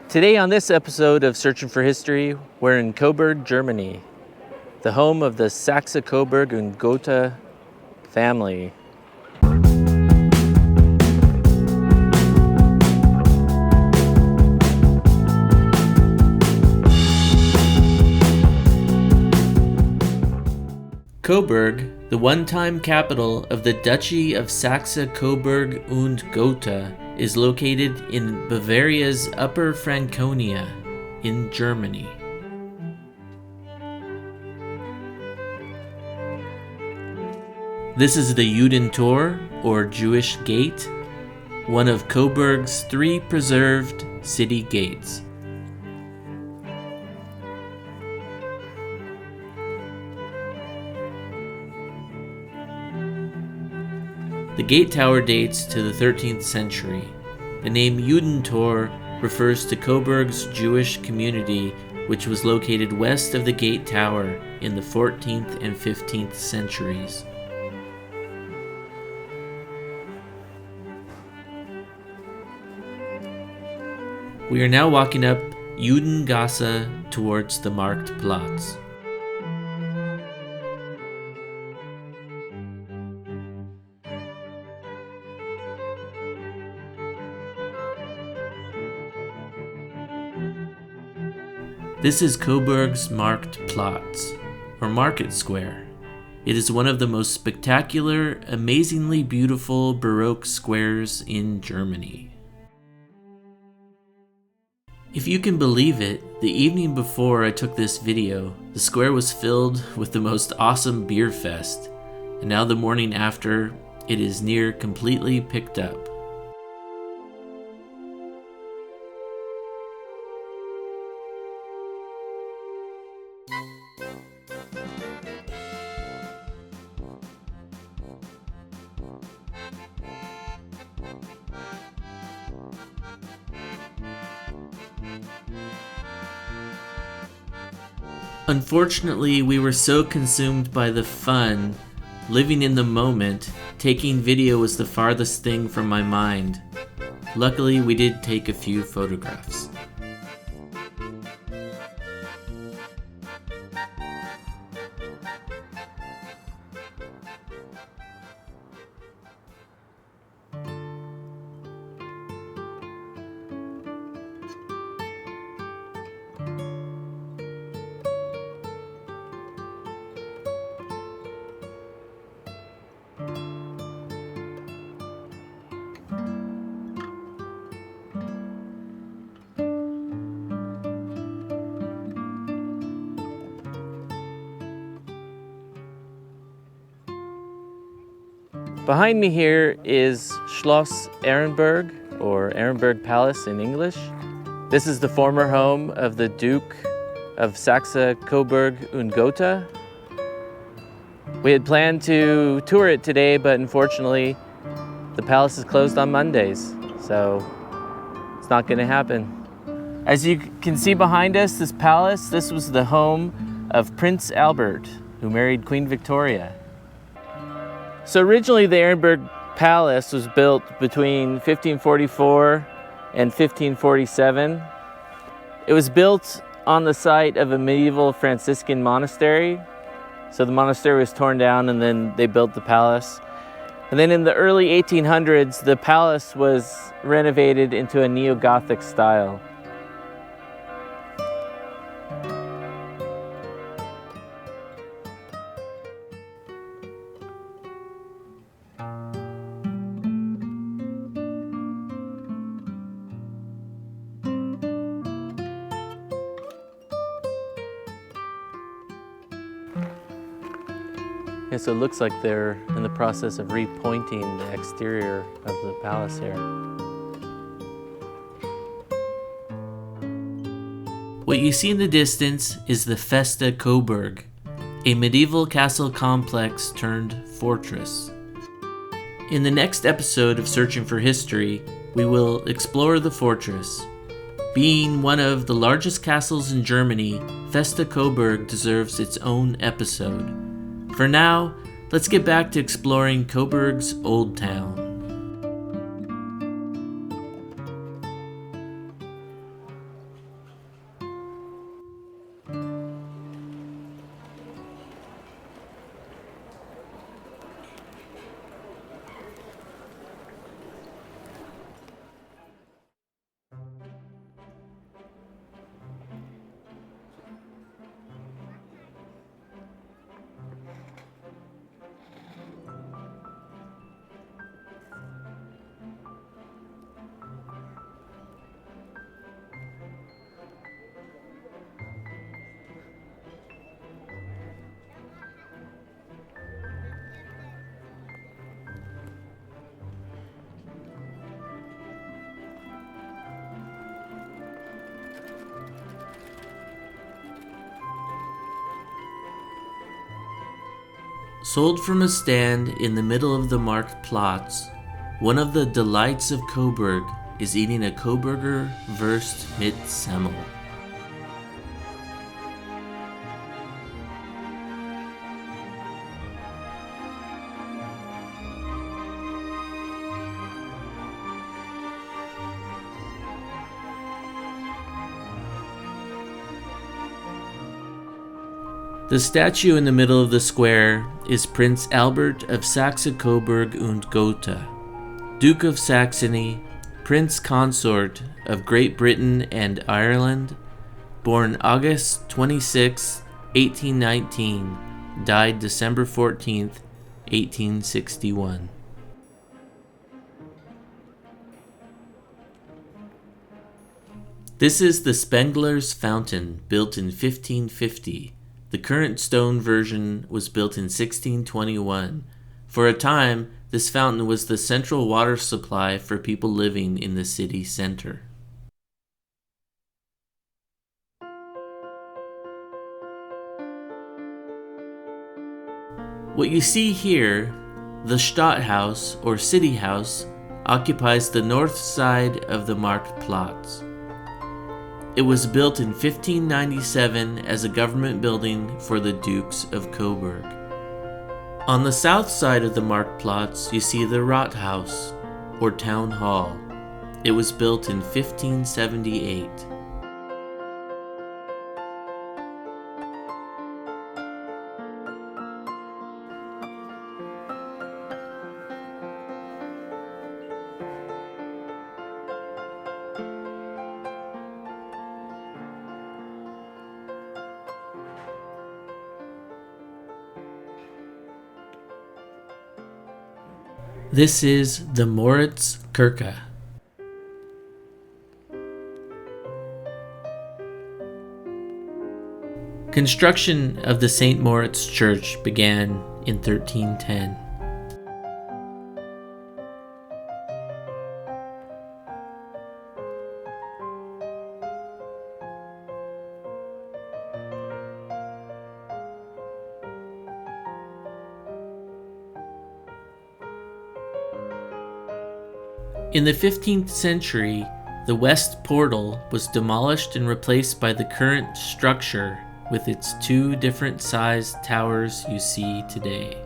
Today on this episode of Searching for History, we're in Coburg, Germany, the home of the Saxe-Coburg and Gotha family. Coburg, the one-time capital of the Duchy of Saxe-Coburg und Gotha, is located in Bavaria's Upper Franconia in Germany. This is the Judentor, or Jewish Gate, one of Coburg's 3 preserved city gates. The gate tower dates to the 13th century. The name Judentor refers to Coburg's Jewish community, which was located west of the gate tower in the 14th and 15th centuries. We are now walking up Judengasse towards the Marktplatz. This is Coburg's Marktplatz, or Market Square. It is one of the most spectacular, amazingly beautiful Baroque squares in Germany. If you can believe it, the evening before I took this video, the square was filled with the most awesome beer fest, and now the morning after, it is near completely picked up. Unfortunately, we were so consumed by the fun, living in the moment, taking video was the farthest thing from my mind. Luckily, we did take a few photographs. Behind me here is Schloss Ehrenburg, or Ehrenburg Palace in English. This is the former home of the Duke of Saxe-Coburg und Gotha. We had planned to tour it today, but unfortunately, the palace is closed on Mondays, so it's not going to happen. As you can see behind us, this palace, this was the home of Prince Albert, who married Queen Victoria. So originally the Ehrenburg Palace was built between 1544 and 1547. It was built on the site of a medieval Franciscan monastery. So the monastery was torn down and then they built the palace. And then in the early 1800s, the palace was renovated into a neo-Gothic style. Yeah, so it looks like they're in the process of repointing the exterior of the palace here. What you see in the distance is the Festa Coburg, a medieval castle complex turned fortress. In the next episode of Searching for History, we will explore the fortress. Being one of the largest castles in Germany, Festa Coburg deserves its own episode. For now, let's get back to exploring Coburg's Old Town. Sold from a stand in the middle of the Marktplatz, one of the delights of Coburg is eating a Coburger Wurst mit Semmel. The statue in the middle of the square is Prince Albert of Saxe-Coburg und Gotha, Duke of Saxony, Prince Consort of Great Britain and Ireland, born August 26, 1819, died December 14, 1861. This is the Spengler's Fountain, built in 1550. The current stone version was built in 1621. For a time, this fountain was the central water supply for people living in the city center. What you see here, the Stadthaus, or City House, occupies the north side of the Marktplatz. It was built in 1597 as a government building for the Dukes of Coburg. On the south side of the Marktplatz, you see the Rathaus, or Town Hall. It was built in 1578. This is the Moritz Church. Construction of the St. Moritz Church began in 1310. In the 15th century, the west portal was demolished and replaced by the current structure with its two different sized towers you see today.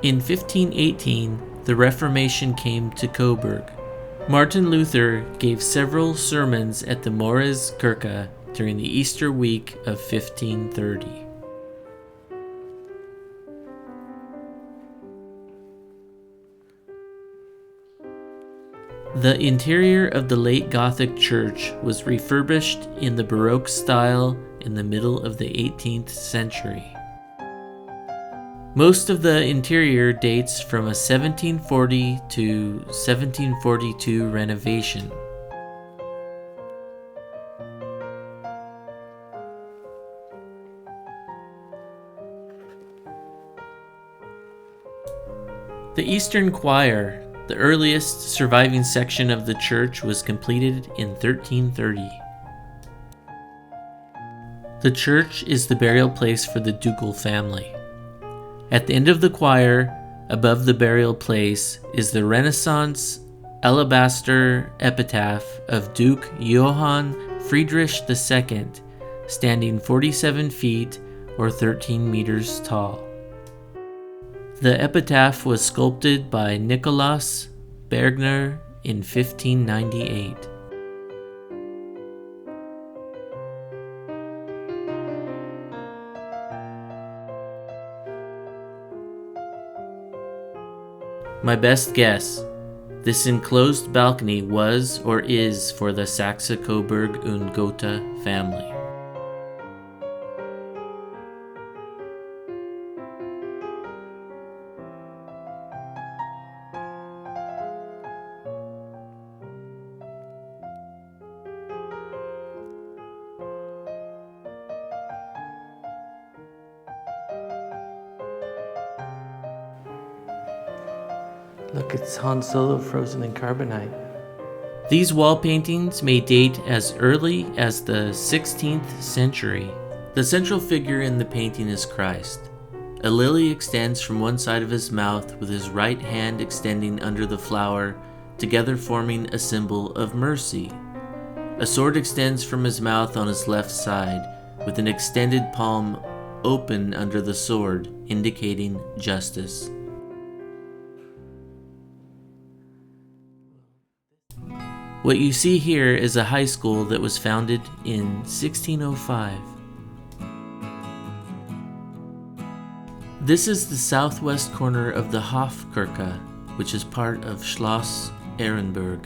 In 1518, the Reformation came to Coburg. Martin Luther gave several sermons at the Moritz Church during the Easter week of 1530. The interior of the late Gothic church was refurbished in the Baroque style in the middle of the 18th century. Most of the interior dates from a 1740 to 1742 renovation. The Eastern Choir, the earliest surviving section of the church, was completed in 1330. The church is the burial place for the ducal family. At the end of the choir, above the burial place, is the Renaissance alabaster epitaph of Duke Johann Friedrich II, standing 47 feet or 13 meters tall. The epitaph was sculpted by Nikolaus Bergner in 1598. My best guess, this enclosed balcony was or is for the Saxe-Coburg und Gotha family. Look, it's Han Solo frozen in carbonite. These wall paintings may date as early as the 16th century. The central figure in the painting is Christ. A lily extends from one side of his mouth with his right hand extending under the flower, together forming a symbol of mercy. A sword extends from his mouth on his left side, with an extended palm open under the sword, indicating justice. What you see here is a high school that was founded in 1605. This is the southwest corner of the Hofkirche, which is part of Schloss Ehrenburg.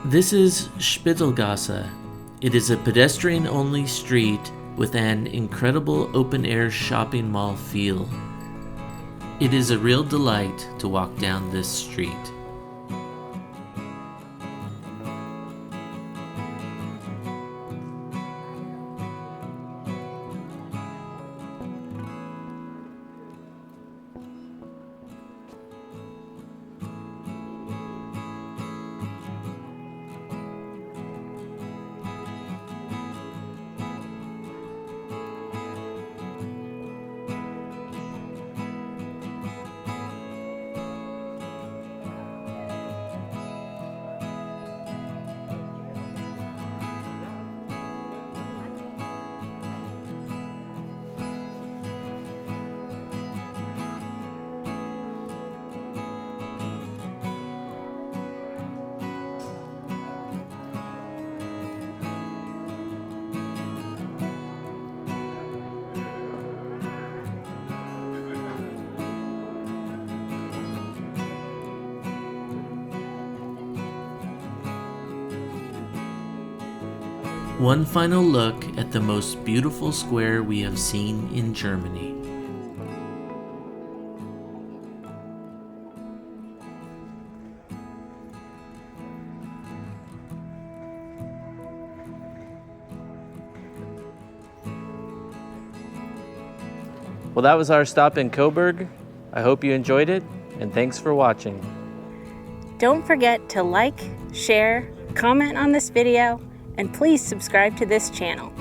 This is Spittelgasse. It is a pedestrian-only street with an incredible open-air shopping mall feel. It is a real delight to walk down this street. One final look at the most beautiful square we have seen in Germany. Well, that was our stop in Coburg. I hope you enjoyed it, and thanks for watching. Don't forget to like, share, comment on this video, and please subscribe to this channel.